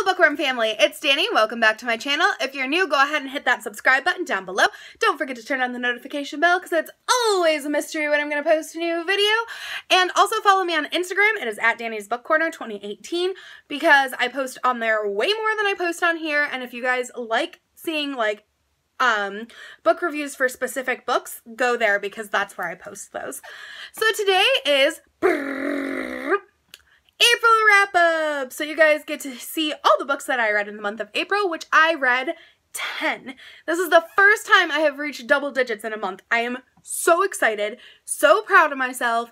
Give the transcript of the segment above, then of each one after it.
Hello Bookworm family, it's Danny. Welcome back to my channel. If you're new, go ahead and hit that subscribe button down below. Don't forget to turn on the notification bell because it's always a mystery when I'm going to post a new video. And also follow me on Instagram. It is at Danny's Book Corner 2018 because I post on there way more than I post on here. And if you guys like seeing book reviews for specific books, go there because that's where I post those. So today is April wrap-up! So you guys get to see all the books that I read in the month of April, which I read 10. This is the first time I have reached double digits in a month. I am so excited, so proud of myself.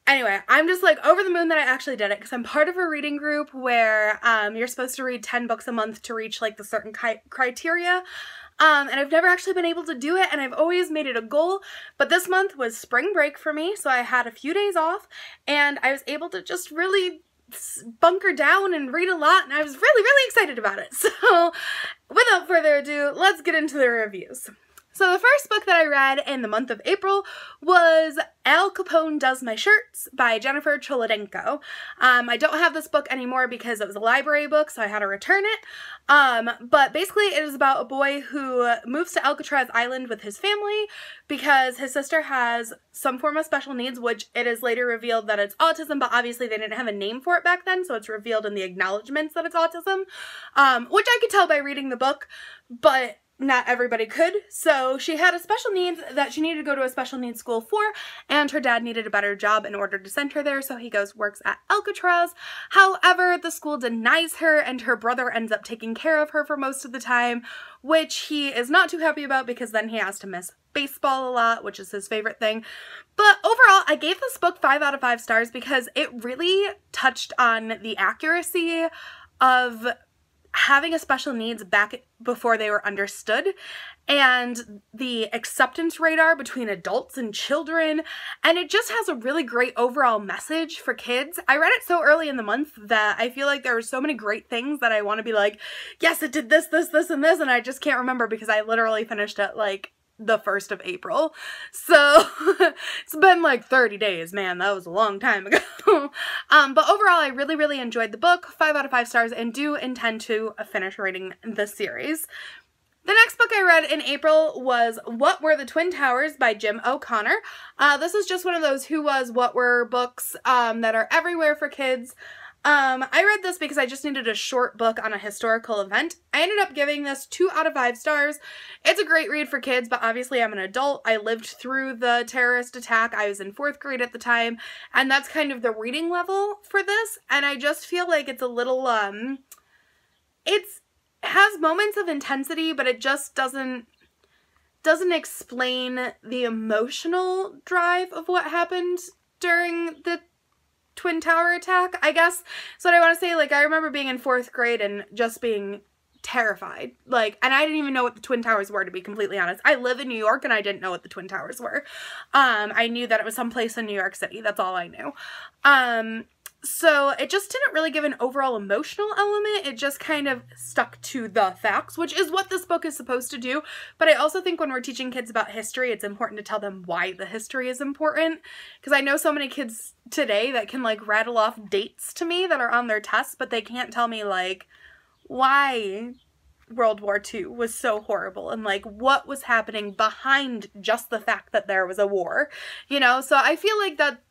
Anyway, I'm just like over the moon that I actually did it because I'm part of a reading group where you're supposed to read 10 books a month to reach like the certain criteria. And I've never actually been able to do it, and I've always made it a goal, but this month was spring break for me, so I had a few days off, and I was able to just really bunker down and read a lot, and I was really excited about it. So, without further ado, let's get into the reviews. So the first book that I read in the month of April was Al Capone Does My Shirts by Jennifer Cholodenko. I don't have this book anymore because it was a library book, so I had to return it. But basically it is about a boy who moves to Alcatraz Island with his family because his sister has some form of special needs, which it is later revealed that it's autism, but obviously they didn't have a name for it back then, so it's revealed in the acknowledgements that it's autism, which I could tell by reading the book, but not everybody could. So she had a special needs that she needed to go to a special needs school for, and her dad needed a better job in order to send her there, so he works at Alcatraz. However, the school denies her, and her brother ends up taking care of her for most of the time, which he is not too happy about because then he has to miss baseball a lot, which is his favorite thing. But overall, I gave this book 5 out of 5 stars because it really touched on the accuracy of having a special needs back before they were understood, and the acceptance radar between adults and children, and it just has a really great overall message for kids. I read it so early in the month that I feel like there were so many great things that I want to be like, yes, it did this, this, this, and this, and I just can't remember because I literally finished it like the 1st of April. So it's been like 30 days, man, that was a long time ago. But overall, I really enjoyed the book, 5 out of 5 stars, and do intend to finish reading the series. The next book I read in April was What Were the Twin Towers by Jim O'Connor. This is just one of those who was, what were books that are everywhere for kids. I read this because I just needed a short book on a historical event. I ended up giving this 2 out of 5 stars. It's a great read for kids, but obviously I'm an adult. I lived through the terrorist attack. I was in 4th grade at the time, and that's kind of the reading level for this, and I just feel like it's a little, it has moments of intensity, but it just doesn't explain the emotional drive of what happened during the Twin Tower attack, I guess. So what I want to say, like, I remember being in 4th grade and just being terrified, like, and I didn't even know what the Twin Towers were, to be completely honest. I live in New York and I didn't know what the Twin Towers were. I knew that it was someplace in New York City. That's all I knew. So it just didn't really give an overall emotional element. It just kind of stuck to the facts, which is what this book is supposed to do. But I also think when we're teaching kids about history, it's important to tell them why the history is important. Because I know so many kids today that can like rattle off dates to me that are on their tests, but they can't tell me like why World War II was so horrible and like what was happening behind just the fact that there was a war, you know? So I feel like that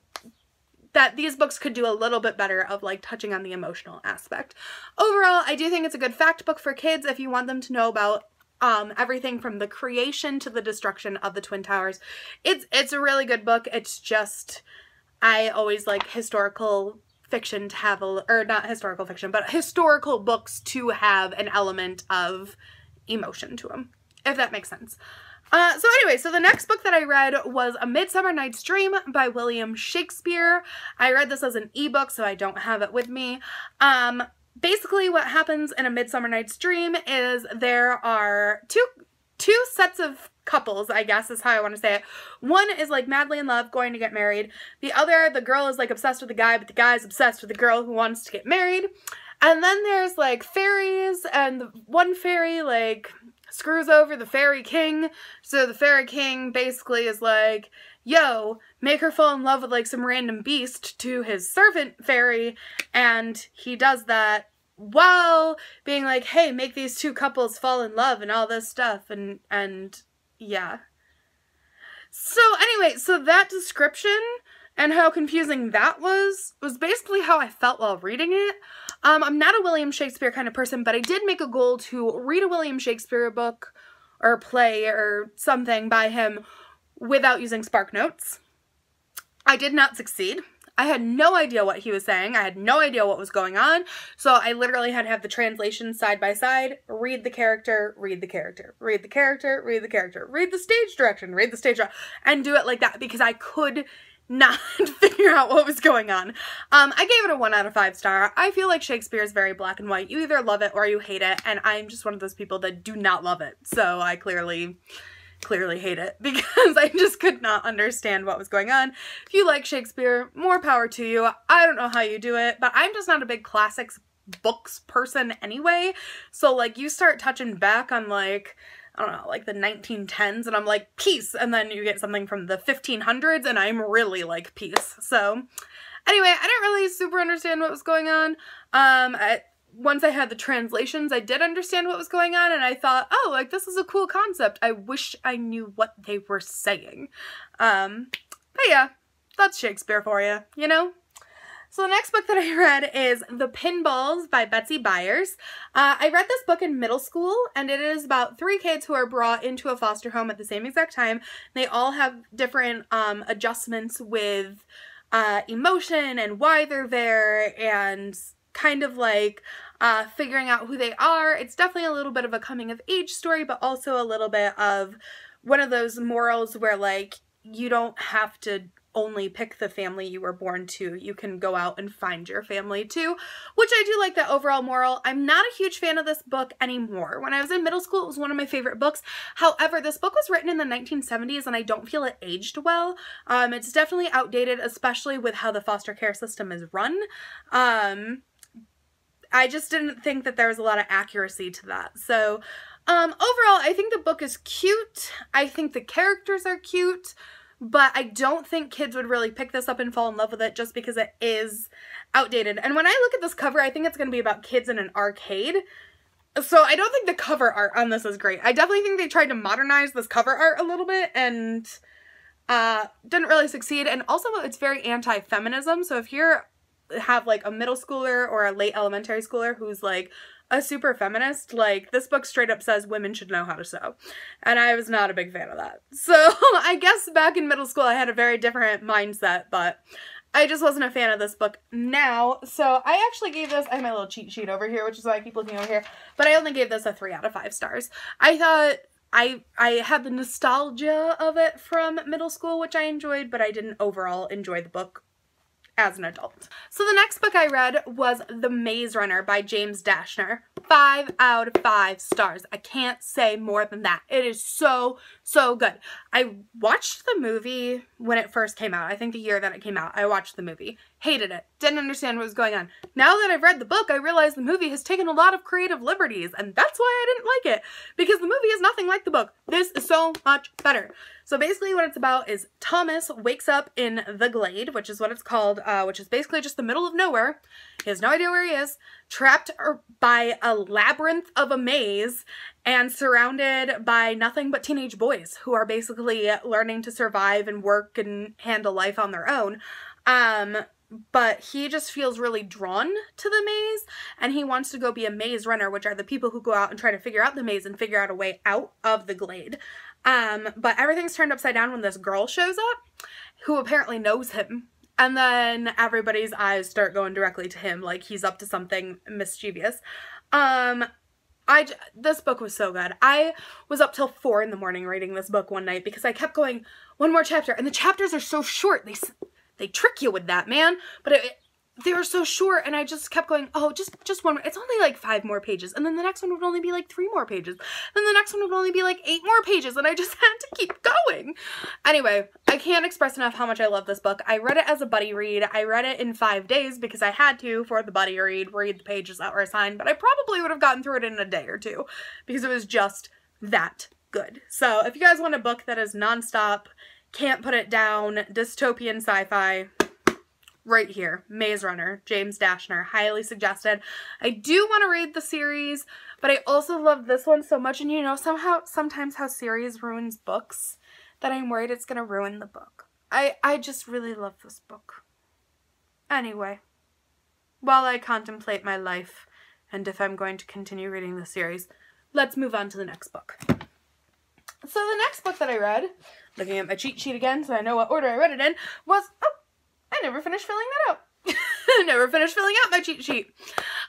these books could do a little bit better of like touching on the emotional aspect. Overall, I do think it's a good fact book for kids if you want them to know about everything from the creation to the destruction of the Twin Towers. It's a really good book. It's just, I always like historical fiction to have or not historical fiction, but historical books to have an element of emotion to them, if that makes sense. So anyway, so the next book that I read was A Midsummer Night's Dream by William Shakespeare. I read this as an ebook, so I don't have it with me. Basically what happens in A Midsummer Night's Dream is there are two sets of couples, I guess is how I want to say it. One is like madly in love, going to get married. The other, the girl is like obsessed with the guy, but the guy's obsessed with the girl who wants to get married. And then there's like fairies, and one fairy like screws over the fairy king, so the fairy king basically is like, yo, make her fall in love with like some random beast to his servant fairy, and he does that while being like, hey, make these two couples fall in love and all this stuff, and yeah. So anyway, so that description and how confusing that was basically how I felt while reading it. I'm not a William Shakespeare kind of person, but I did make a goal to read a William Shakespeare book or play or something by him without using SparkNotes. I did not succeed. I had no idea what he was saying. I had no idea what was going on. So I literally had to have the translation side by side, read the character, read the character, read the character, read the character, read the stage direction, read the stage direction, and do it like that because I could not figure out what was going on. I gave it a 1 out of 5 star. I feel like Shakespeare is very black and white. You either love it or you hate it, and I'm just one of those people that do not love it. So I clearly hate it because I just could not understand what was going on. If you like Shakespeare, more power to you. I don't know how you do it, but I'm just not a big classics books person anyway. So like you start touching back on like, I don't know, like the 1910s and I'm like, peace. And then you get something from the 1500s and I'm really like, peace. So anyway, I didn't really super understand what was going on. Once I had the translations, I did understand what was going on, and I thought, oh, like, this is a cool concept. I wish I knew what they were saying. But yeah, that's Shakespeare for you, you know? So the next book that I read is The Pinballs by Betsy Byers. I read this book in middle school, and it is about 3 kids who are brought into a foster home at the same exact time. They all have different adjustments with emotion and why they're there, and kind of like figuring out who they are. It's definitely a little bit of a coming of age story, but also a little bit of one of those morals where like you don't have to only pick the family you were born to. You can go out and find your family too, which I do like that overall moral. I'm not a huge fan of this book anymore. When I was in middle school, it was one of my favorite books. However, this book was written in the 1970s and I don't feel it aged well. It's definitely outdated, especially with how the foster care system is run. I just didn't think that there was a lot of accuracy to that. So overall, I think the book is cute. I think the characters are cute, but I don't think kids would really pick this up and fall in love with it just because it is outdated. And when I look at this cover, I think it's going to be about kids in an arcade. So I don't think the cover art on this is great. I definitely think they tried to modernize this cover art a little bit and didn't really succeed. And also it's very anti-feminism. So if you're have like a middle schooler or a late elementary schooler who's like a super feminist, like this book straight up says women should know how to sew, and I was not a big fan of that. So I guess back in middle school I had a very different mindset, but I just wasn't a fan of this book now. So I actually gave this, I have my little cheat sheet over here, which is why I keep looking over here, but I only gave this a 3 out of 5 stars. I thought I had the nostalgia of it from middle school, which I enjoyed, but I didn't overall enjoy the book as an adult. So the next book I read was The Maze Runner by James Dashner. 5 out of 5 stars. I can't say more than that. It is so, so good. I watched the movie when it first came out. I think the year that it came out, I watched the movie. Hated it. Didn't understand what was going on. Now that I've read the book, I realize the movie has taken a lot of creative liberties, and that's why I didn't like it, because the movie is nothing like the book. This is so much better. So basically what it's about is Thomas wakes up in the Glade, which is what it's called, which is basically just the middle of nowhere. He has no idea where he is, trapped by a labyrinth of a maze and surrounded by nothing but teenage boys who are basically learning to survive and work and handle life on their own. But he just feels really drawn to the maze, and he wants to go be a maze runner, which are the people who go out and try to figure out the maze and figure out a way out of the Glade. But everything's turned upside down when this girl shows up, who apparently knows him. And then everybody's eyes start going directly to him, like he's up to something mischievous. This book was so good. I was up till 4 in the morning reading this book one night because I kept going, one more chapter, and the chapters are so short. They trick you with that, man. But they were so short, and I just kept going, oh, just one more. It's only like 5 more pages, and then the next one would only be like 3 more pages. Then the next one would only be like 8 more pages, and I just had to keep going. Anyway, I can't express enough how much I love this book. I read it as a buddy read. I read it in 5 days because I had to for the buddy read the pages that were assigned, but I probably would have gotten through it in a day or 2 because it was just that good. So if you guys want a book that is nonstop, can't put it down, dystopian sci-fi, right here. Maze Runner, James Dashner, highly suggested. I do want to read the series, but I also love this one so much, and you know sometimes how series ruins books, that I'm worried it's going to ruin the book. I just really love this book. Anyway, while I contemplate my life and if I'm going to continue reading the series, let's move on to the next book. So the next book that I read, looking at my cheat sheet again so I know what order I read it in, was, oh, I never finished filling that out. I never finished filling out my cheat sheet.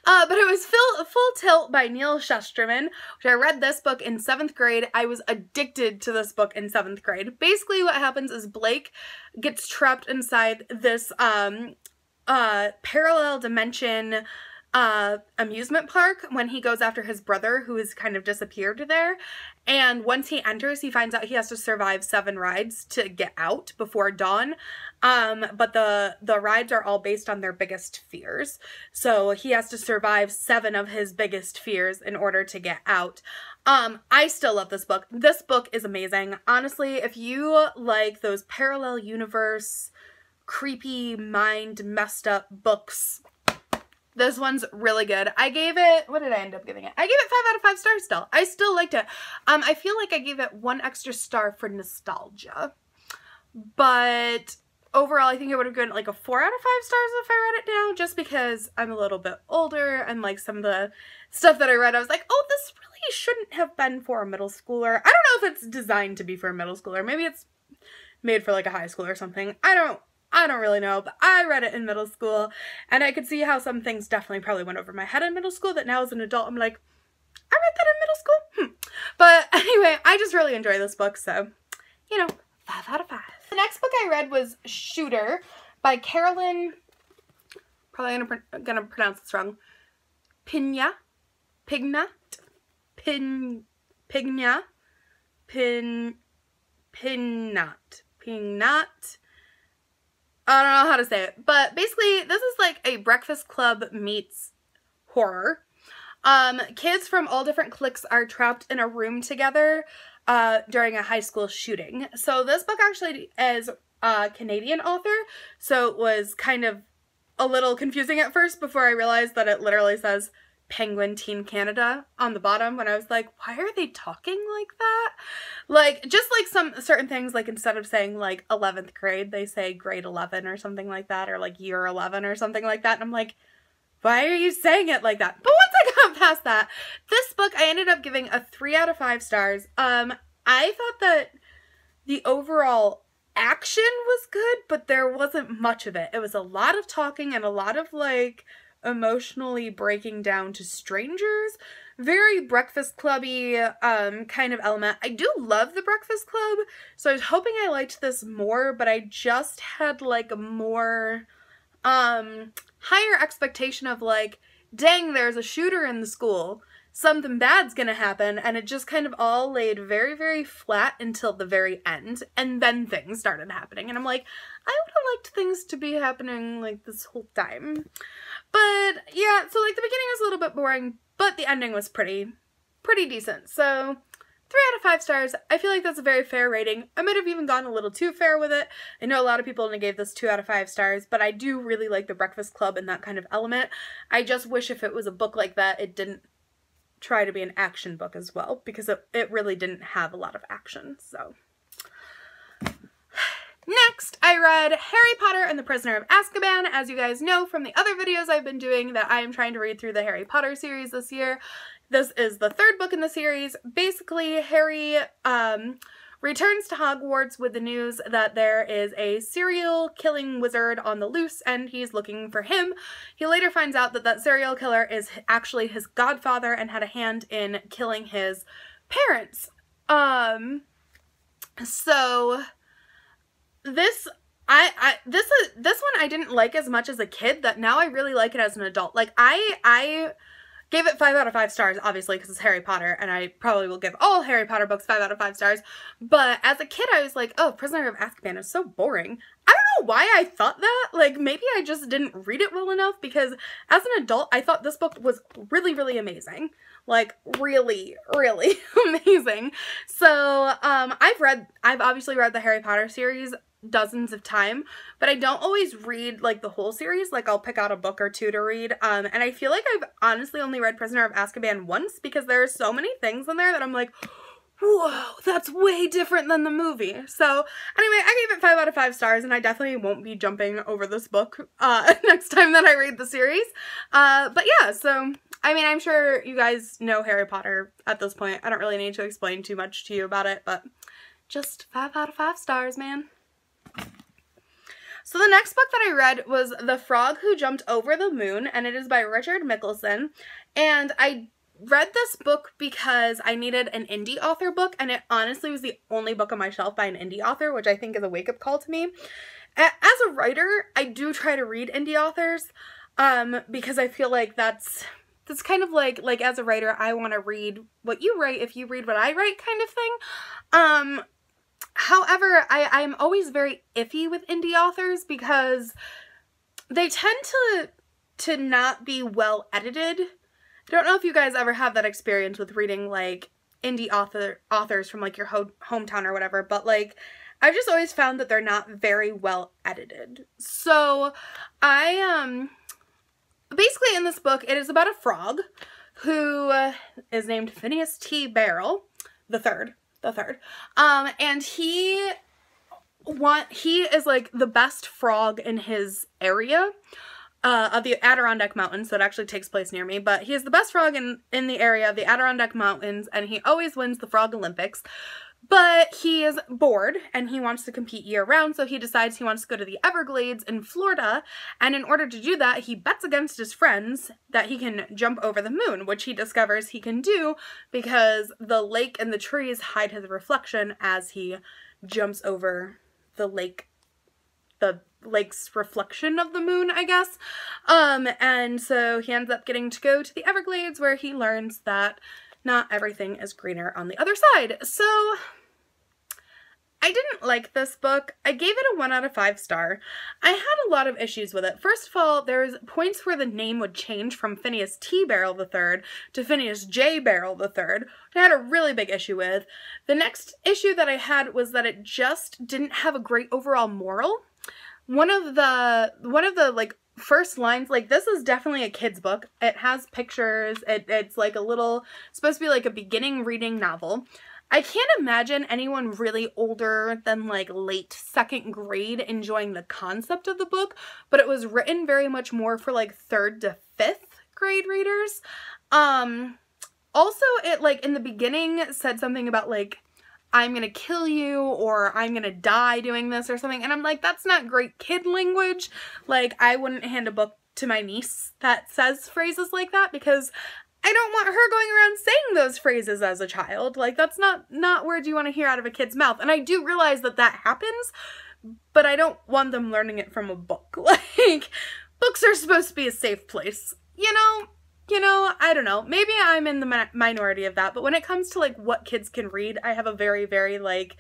But it was Full Tilt by Neal Shusterman, which I read this book in 7th grade. I was addicted to this book in 7th grade. Basically what happens is Blake gets trapped inside this parallel dimension amusement park when he goes after his brother who has kind of disappeared there, and once he enters he finds out he has to survive 7 rides to get out before dawn, but the rides are all based on their biggest fears, so he has to survive 7 of his biggest fears in order to get out. I still love this book. This book is amazing. Honestly, if you like those parallel universe, creepy mind messed up books, this one's really good. I gave it, what did I end up giving it? I gave it 5 out of 5 stars still. I still liked it. I feel like I gave it 1 extra star for nostalgia. But overall, I think I would have given it like a 4 out of 5 stars if I read it now, just because I'm a little bit older and like some of the stuff that I read, I was like, oh, this really shouldn't have been for a middle schooler. I don't know if it's designed to be for a middle schooler. Maybe it's made for like a high school or something. I don't really know, but I read it in middle school, and I could see how some things definitely probably went over my head in middle school that now as an adult I'm like, I read that in middle school? But anyway, I just really enjoy this book, so, you know, 5 out of 5. The next book I read was Shooter by Carolyn, probably gonna pronounce this wrong, Pignat. I don't know how to say it, but basically this is like a Breakfast Club meets horror. Kids from all different cliques are trapped in a room together during a high school shooting. So this book actually is a Canadian author, so it was kind of a little confusing at first before I realized that it literally says Penguin Teen Canada on the bottom, when I was like, why are they talking like that? Like, just like some certain things, like instead of saying like 11th grade, they say grade 11 or something like that, or like year 11 or something like that, and I'm like, why are you saying it like that? But once I got past that, this book I ended up giving a 3 out of 5 stars. I thought that the overall action was good, but there wasn't much of it. It was a lot of talking and a lot of like emotionally breaking down to strangers. Very Breakfast Clubby kind of element. I do love the Breakfast Club, so I was hoping I liked this more, but I just had like a more higher expectation of like, dang, there's a shooter in the school, something bad's gonna happen, and it just kind of all laid very, very flat until the very end, and then things started happening, and I'm like, I would have liked things to be happening like this whole time. But yeah, so like the beginning was a little bit boring, but the ending was pretty decent. So 3 out of 5 stars. I feel like that's a very fair rating. I might have even gone a little too fair with it. I know a lot of people only gave this 2 out of 5 stars, but I do really like the Breakfast Club and that kind of element. I just wish if it was a book like that, it didn't try to be an action book as well, because it really didn't have a lot of action, so. Next, I read Harry Potter and the Prisoner of Azkaban. As you guys know from the other videos I've been doing, that I am trying to read through the Harry Potter series this year. This is the 3rd book in the series. Basically, Harry returns to Hogwarts with the news that there is a serial killing wizard on the loose and he's looking for him. He later finds out that that serial killer is actually his godfather and had a hand in killing his parents. So this one I didn't like as much as a kid, that now I really like it as an adult. Like I gave it 5 out of 5 stars, obviously, because it's Harry Potter, and I probably will give all Harry Potter books 5 out of 5 stars. But as a kid, I was like, oh, Prisoner of Azkaban is so boring. I don't know why I thought that. Like, maybe I just didn't read it well enough, because as an adult, I thought this book was really, really amazing. Like, really, really amazing. So, I've obviously read the Harry Potter series dozens of time, but I don't always read like the whole series. Like I'll pick out a book or two to read, and I feel like I've honestly only read Prisoner of Azkaban once because there are so many things in there that I'm like, whoa, that's way different than the movie. So anyway, I gave it 5 out of 5 stars, and I definitely won't be jumping over this book next time that I read the series. But yeah, so I mean, I'm sure you guys know Harry Potter at this point. I don't really need to explain too much to you about it, but just 5 out of 5 stars, man. So the next book that I read was The Frog Who Jumped Over the Moon, and it is by Richard Mickelson. And I read this book because I needed an indie author book, and it honestly was the only book on my shelf by an indie author, which I think is a wake-up call to me. As a writer, I do try to read indie authors, because I feel like that's kind of like as a writer, I want to read what you write if you read what I write kind of thing. However, I'm always very iffy with indie authors because they tend to not be well edited. I don't know if you guys ever have that experience with reading like indie authors from like your hometown or whatever, but like I've just always found that they're not very well edited. So I basically in this book, it is about a frog who is named Phineas T. Barrel the third. And he is like the best frog in his area of the Adirondack Mountains, so it actually takes place near me, but he is the best frog in the area of the Adirondack Mountains, and he always wins the Frog Olympics. But he is bored and he wants to compete year-round, so he decides he wants to go to the Everglades in Florida, and in order to do that, he bets against his friends that he can jump over the moon, which he discovers he can do because the lake and the trees hide his reflection as he jumps over the lake's reflection of the moon, I guess. And so he ends up getting to go to the Everglades, where he learns that not everything is greener on the other side. So I didn't like this book. I gave it a 1 out of 5 star. I had a lot of issues with it. First of all, there's points where the name would change from Phineas T. Barrel III to Phineas J. Barrel III, which I had a really big issue with. The next issue that I had was that it just didn't have a great overall moral. One of the like first lines, like this is definitely a kid's book. It has pictures. It's like supposed to be like a beginning reading novel. I can't imagine anyone really older than like late 2nd grade enjoying the concept of the book, but it was written very much more for like 3rd to 5th grade readers. Also, it like in the beginning said something about like, I'm gonna kill you, or I'm gonna die doing this or something, and I'm like, that's not great kid language. Like, I wouldn't hand a book to my niece that says phrases like that because I don't want her going around saying those phrases as a child. Like, that's not words you want to hear out of a kid's mouth. And I do realize that that happens, but I don't want them learning it from a book. Like, books are supposed to be a safe place, you know, I don't know. Maybe I'm in the minority of that, but when it comes to like what kids can read, I have a very, very like,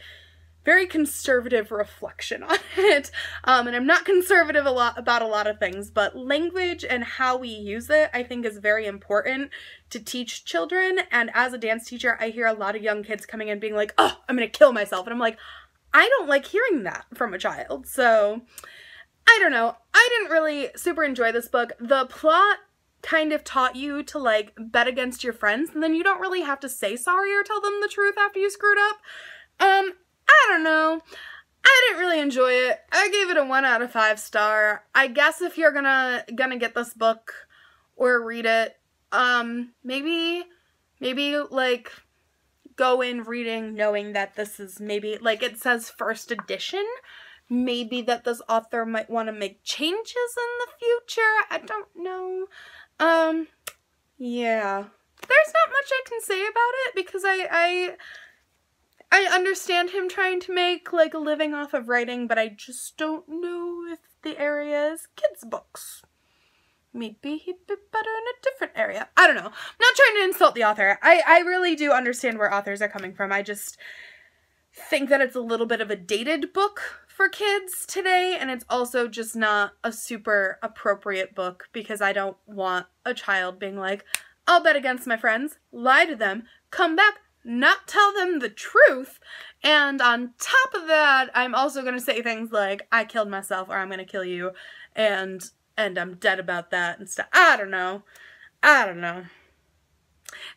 very conservative reflection on it. And I'm not conservative about a lot of things, but language and how we use it, I think is very important to teach children. And as a dance teacher, I hear a lot of young kids coming in being like, oh, I'm gonna kill myself. And I'm like, I don't like hearing that from a child. So I don't know. I didn't really super enjoy this book. The plot kind of taught you to like bet against your friends, and then you don't really have to say sorry or tell them the truth after you screwed up. I don't know. I didn't really enjoy it. I gave it a 1 out of 5 star. I guess if you're gonna get this book or read it, maybe like go in reading knowing that this is maybe like it says 1st edition. Maybe that this author might want to make changes in the future. I don't know. Yeah. There's not much I can say about it because I understand him trying to make like a living off of writing, but I just don't know if the area is kids' books. Maybe he'd be better in a different area. I don't know. I'm not trying to insult the author. I really do understand where authors are coming from. I just think that it's a little bit of a dated book for kids today, and it's also just not a super appropriate book because I don't want a child being like, I'll bet against my friends, lie to them, come back, not tell them the truth. And on top of that, I'm also going to say things like, I killed myself, or I'm going to kill you, and I'm dead about that and stuff. I don't know.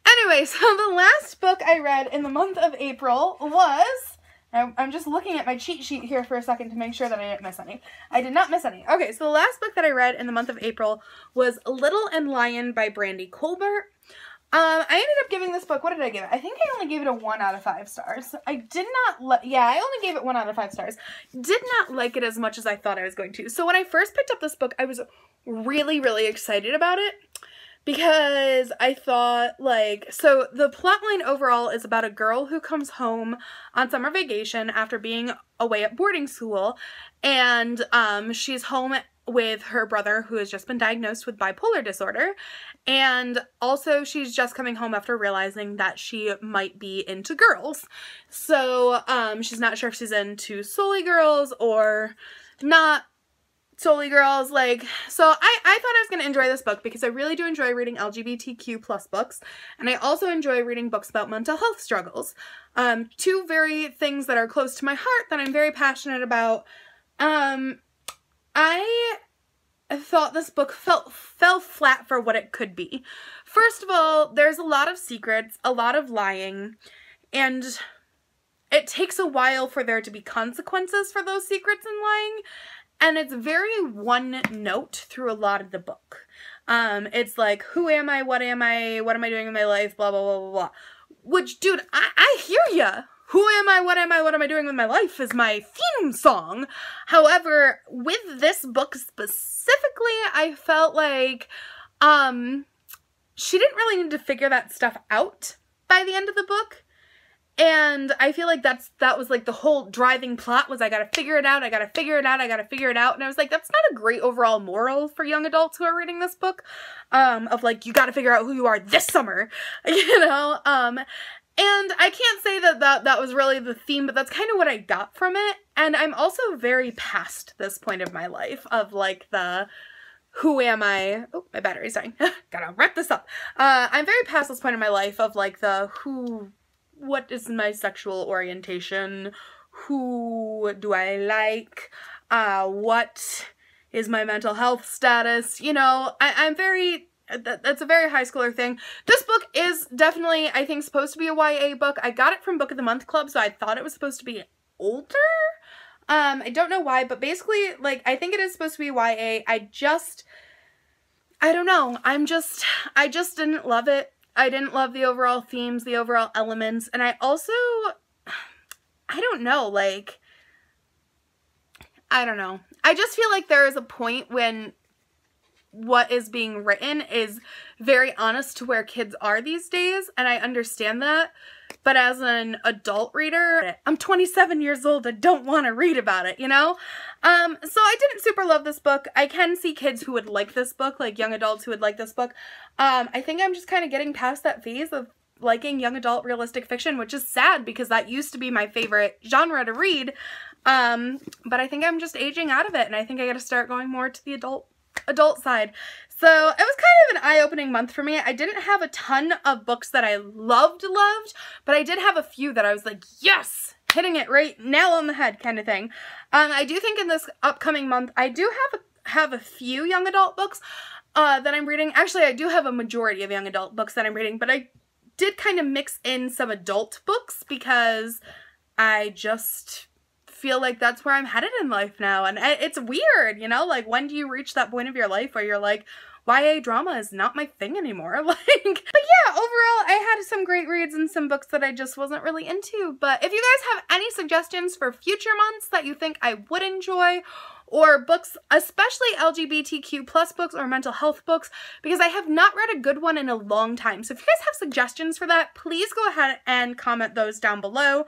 Anyway, so the last book I read in the month of April was, I'm just looking at my cheat sheet here for a second to make sure that I didn't miss any. I did not miss any. Okay, so the last book that I read in the month of April was Little and Lion by Brandy Colbert. I ended up giving this book, what did I give it? I think I only gave it a 1 out of 5 stars. I only gave it 1 out of 5 stars. Did not like it as much as I thought I was going to. So when I first picked up this book, I was really, really excited about it because I thought, like, so the plotline overall is about a girl who comes home on summer vacation after being away at boarding school, and she's home with her brother who has just been diagnosed with bipolar disorder, and also she's just coming home after realizing that she might be into girls. So she's not sure if she's into solely girls or not solely girls. Like, so I thought I was going to enjoy this book because I really do enjoy reading LGBTQ plus books, and I also enjoy reading books about mental health struggles. Two very things that are close to my heart that I'm very passionate about. I thought this book fell flat for what it could be. First of all, there's a lot of secrets, a lot of lying, and it takes a while for there to be consequences for those secrets and lying, and it's very one note through a lot of the book. It's like, who am I, what am I doing in my life, blah, blah, blah, blah, blah. Which, dude, I hear ya. Who am I, what am I doing with my life is my theme song. However, with this book specifically, I felt like she didn't really need to figure that stuff out by the end of the book. And I feel like that was like the whole driving plot was I gotta figure it out, I gotta figure it out, I gotta figure it out. And I was like, that's not a great overall moral for young adults who are reading this book. Of like, you gotta figure out who you are this summer, you know? And I can't say that was really the theme, but that's kind of what I got from it. And I'm also very past this point of my life of like the who am I? Oh, my battery's dying. Gotta wrap this up. I'm very past this point in my life of like the what is my sexual orientation? Who do I like? What is my mental health status? You know, I'm very... That's a very high schooler thing. This book is definitely, I think, supposed to be a YA book. I got it from Book of the Month Club, so I thought it was supposed to be older. I don't know why, but basically, like, I think it is supposed to be YA. I don't know. I just didn't love it. I didn't love the overall themes, the overall elements, and I also, I don't know, like, I don't know. I just feel like there is a point when what is being written is very honest to where kids are these days, and I understand that, but as an adult reader, I'm 27 years old, I don't want to read about it, you know? So I didn't super love this book. I can see kids who would like this book, like young adults who would like this book. I think I'm just kind of getting past that phase of liking young adult realistic fiction, which is sad because that used to be my favorite genre to read, but I think I'm just aging out of it, and I think I gotta start going more to the adult side. So it was kind of an eye-opening month for me. I didn't have a ton of books that I loved, but I did have a few that I was like, yes, hitting it right, nail on the head kind of thing. I do think in this upcoming month, I do have a few young adult books that I'm reading. Actually, I do have a majority of young adult books that I'm reading, but I did kind of mix in some adult books because I just feel like that's where I'm headed in life now, and it's weird, you know, like, when do you reach that point of your life where you're like, YA drama is not my thing anymore, like, but yeah, overall, I had some great reads and some books that I just wasn't really into. But if you guys have any suggestions for future months that you think I would enjoy, or books, especially LGBTQ plus books or mental health books, because I have not read a good one in a long time, so if you guys have suggestions for that, please go ahead and comment those down below.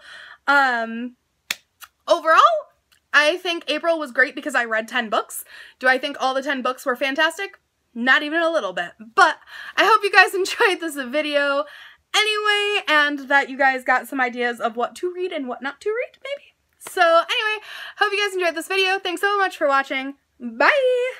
Overall, I think April was great because I read 10 books. Do I think all the 10 books were fantastic? Not even a little bit. But I hope you guys enjoyed this video anyway, and that you guys got some ideas of what to read and what not to read, maybe. So anyway, hope you guys enjoyed this video. Thanks so much for watching. Bye!